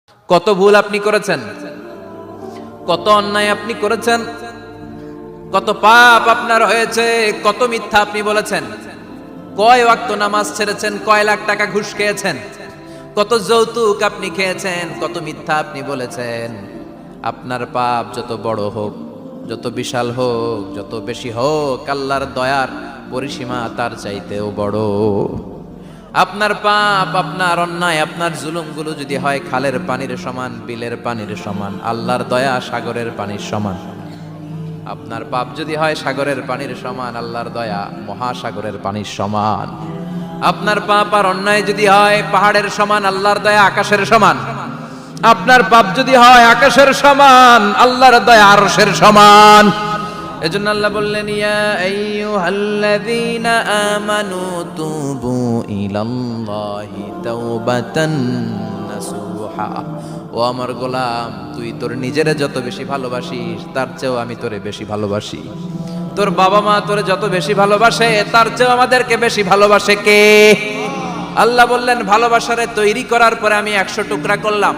কত ভুল আপনি করেছেন, কত অন্যায় আপনি করেছেন, কত পাপ আপনার হয়েছে, কত মিথ্যা আপনি বলেছেন, কয় ওয়াক্ত নামাজ ছেড়েছেন, কয় লাখ টাকা ঘুষ খেয়েছেন, কত যৌতুক আপনি খেয়েছেন, কত মিথ্যা আপনি বলেছেন। আপনার পাপ যত বড় হোক, যত বিশাল হোক, যত বেশি হোক, আল্লাহর দয়ার পরিসীমা তার চাইতেও বড়। আপনার পাপ, আপনার অন্যায়, আপনার জুলুমগুলো যদি হয় খালের পানির সমান, বিলের পানির সমান, আল্লাহর দয়া সাগরের পানির সমান। আপনার পাপ যদি হয় সাগরের পানির সমান, আল্লাহর দয়া মহাসাগরের পানির সমান। আপনার পাপ আর অন্যায় যদি হয় পাহাড়ের সমান, আল্লাহর দয়া আকাশের সমান। আপনার পাপ যদি হয় আকাশের সমান, আল্লাহর দয়া আরশের সমান। এজন্য আল্লাহ বললেন, ইয়া আইয়ুহাল্লাযীনা আমানু তুবু ইলাল্লাহি তাওবাতান নাসুহা। ও আমার গোলাম, তুই তোর নিজেরে যত বেশি ভালোবাসিস তার চেয়েও আমি তোরে বেশি ভালোবাসি। তোর বাবা মা তোরে যত বেশি ভালোবাসে তার চেয়েও আমাদেরকে বেশি ভালোবাসে কে? আল্লাহ বললেন, ভালোবাসারে তৈরি করার পরে আমি 100 টুকরা করলাম।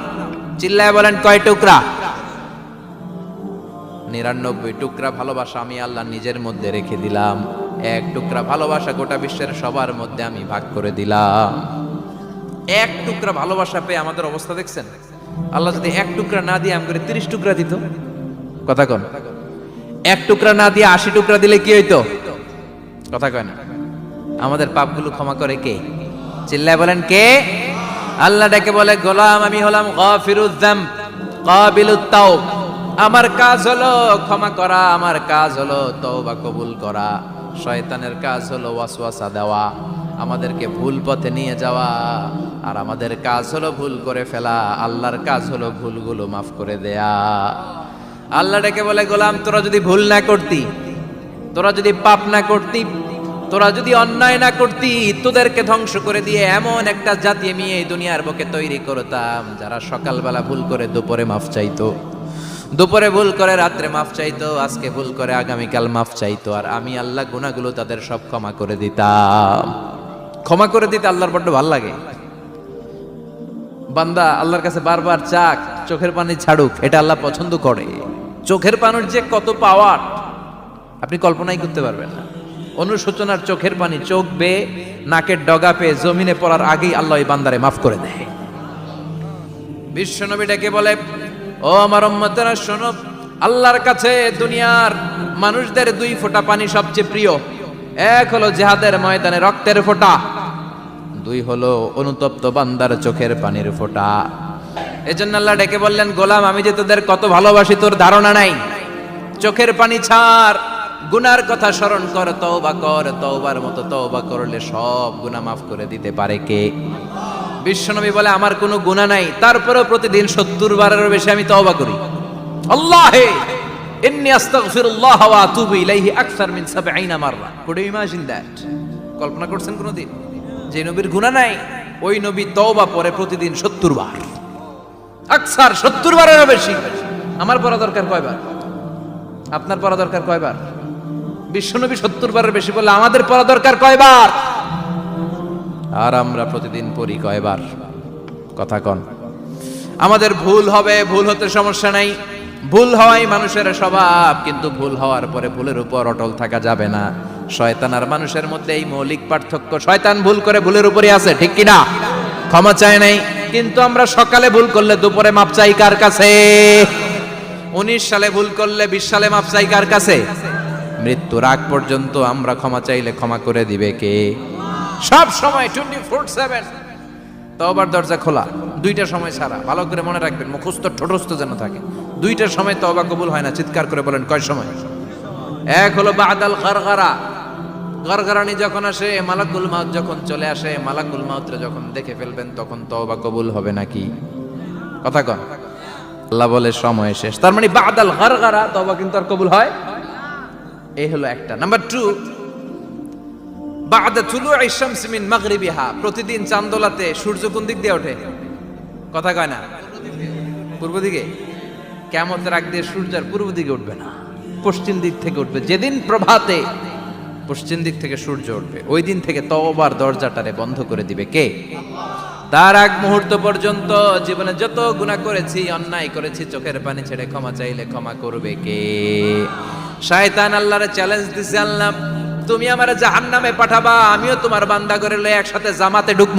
চিল্লায় বলেন, কয় টুকরা? 99 টুকরা ভালোবাসা আমি আল্লাহ নিজের মধ্যে রেখে দিলাম। 1 টুকরা ভালোবাসা গোটা বিশ্বের সবার মধ্যে আমি ভাগ করে দিলাম। 1 টুকরা ভালোবাসা পেয়ে আমাদের অবস্থা দেখছেন? আল্লাহ যদি 1 টুকরা না দিয়ে আমাকে 30 টুকরা দিত, কথা কন। 1 টুকরা না দিয়ে 80 টুকরা দিলে কি হইতো? কথা কয় না। আমাদের পাপগুলো ক্ষমা করে কে? চিল্লায় বলেন, কে? আল্লাহ ডেকে বলে, গোলাম আমি হলাম গাফিরুয যাম কাবিলুত তাওব। আমার কাজ হলো ক্ষমা করা, আমার কাজ হলো তওবা কবুল করা। শয়তানের কাজ হলো ওয়াসওয়াসা দেওয়া, আমাদেরকে ভুল পথে নিয়ে যাওয়া। আর আমাদের কাজ হলো ভুল করে ফেলা, আল্লাহর কাজ হলো ভুলগুলো মাফ করে দেয়া। আল্লাহ ডেকে বলে, গোলাম তোরা যদি ভুল না করতি, তোরা যদি পাপ না করতি, তোরা যদি অন্যায় না করতি, তোদেরকে ধ্বংস করে দিয়ে এমন একটা জাতি আমি এই দুনিয়ার বুকে তৈরি করতাম যারা সকালবেলা ভুল করে দুপুরে মাফ চাইতো, দুপুরে ভুল করে রাত্রে মাফ চাইতো, আজকে ভুল করে আগামীকাল মাফ চাইতো। আর আমি আল্লাহ গুনাহগুলো তাদের সব ক্ষমা করে দিতাম। ক্ষমা করে দিতে আল্লাহর বড্ড ভালো লাগে। বান্দা আল্লাহর কাছে বারবার চাক, চোখের পানি ছাড়ুক, এটা আল্লাহ পছন্দ করে। চোখের পানির যে কত পাওয়ার আপনি কল্পনাই করতে পারবেন না। অনুশোচনার চোখের পানি চোখ বেয়ে নাকের ডগা পেয়ে জমিনে পড়ার আগেই আল্লাহ এই বান্দারে মাফ করে দেয়। বিশ্বনবী ডেকে বলে, ও আমার উম্মতেরা শোনো, আল্লাহর কাছে দুনিয়ার মানুষদের 2 ফোঁটা পানি সবচেয়ে প্রিয়। 1 হলো জিহাদের ময়দানে রক্তের ফোঁটা, 2 হলো অনুতপ্ত বান্দার চোখের পানির ফোঁটা। এজন্য আল্লাহ ডেকে বললেন, গোলাম আমি যে তোদের কত ভালোবাসি তোর ধারণা নাই। চোখের পানি ছাড়, গুনার কথা স্মরণ কর, তওবা কর। তওবার মতো তওবা করলে সব গুনাহ মাফ করে দিতে পারে কে? বিশ্বনবী বলে, আমার কোনো গুনাহ নাই, তারপরেও প্রতিদিন 70 বারেরও বেশি আমি তওবা করি। আল্লাহে ইন্নী আস্তাগফিরুল্লাহ ওয়া আতুবু ইলাইহি আকসার মিন 70 মাররা। Could you imagine that? কল্পনা করছেন কোনদিন যে নবীর গুনাহ নাই ওই নবী তওবা পড়ে প্রতিদিন 70 বার, আকসার 70 বারেরও বেশি। আমার পড়া দরকার কয়বার? আপনার পড়া দরকার কয়বার? বিশ্বনবী 70 বারের বেশি বললে আমাদের পড়া দরকার কয়বার? আর আমরা প্রতিদিন পড়ি কয়বার? কথা কন। আমাদের ভুল হবে, ভুল হতে সমস্যা নাই, ভুল হওয়াই মানুষের স্বভাব। কিন্তু ভুল হওয়ার পরে ভুলের উপর অটল থাকা যাবে না। শয়তান আর মানুষের মধ্যে এই মৌলিক পার্থক্য। শয়তান ভুল করে ভুলের উপরই আছে, ঠিক কিনা? ক্ষমা চায় নাই, কিন্তু আমরা সকালে ভুল করলে দুপুরে মাপ চাই কার কাছে? 19 সালে ভুল করলে 20 সালে মাপ চাই কার কাছে? মৃত্যুর আগ পর্যন্ত আমরা ক্ষমা চাইলে ক্ষমা করে দিবে কে? সব সময় 24/7 তওবার দরজা খোলা, 2টা সময় ছাড়া। ভালো করে মনে রাখবেন, মুখস্থ ঠোঁটস্থ যেন থাকে। 2টার সময় তওবা কবুল হয় না। চিৎকার করে বলেন, কয় সময়? 1 হলো বাদাল গারগারা, গারগারানি যখন আসে, মালাকুল মাউত যখন চলে আসে, মালাকুল মাউতরে যখন দেখে ফেলবেন তখন তওবা কবুল হবে নাকি? কথা কন। আল্লাহ বলে সময় শেষ, তার মানে বাদাল গারগারা তওবা কিন্তু আর কবুল হয়? এই হলো একটা। নাম্বার 2, বাদা তুলুই শামস মিন মাগরিবিহা। প্রতিদিন চাঁদোলাতে সূর্য কোন দিক দিয়ে ওঠে? কথা কয় না? পূর্ব দিকে। কিয়ামতের আগ দিয়ে সূর্য আর পূর্ব দিকে উঠবে না, পশ্চিম দিক থেকে উঠবে। যেদিন প্রভাতে পশ্চিম দিক থেকে সূর্য উঠবে ওই দিন থেকে তওবার দরজাটারে বন্ধ করে দিবে কে? তার আগ মুহূর্ত পর্যন্ত জীবনে যত গুনাহ করেছি, অন্যায় করেছি, চোখের পানি ছেড়ে ক্ষমা চাইলে ক্ষমা করবে কে? শয়তান আল্লাহরে চ্যালেঞ্জ দিছে, আল্লাহ তুমি আমারে জাহান্নামে পাঠাবা, আমিও তোমার বান্দা করে লয়ে একসাথে জামাতে ঢুকমু।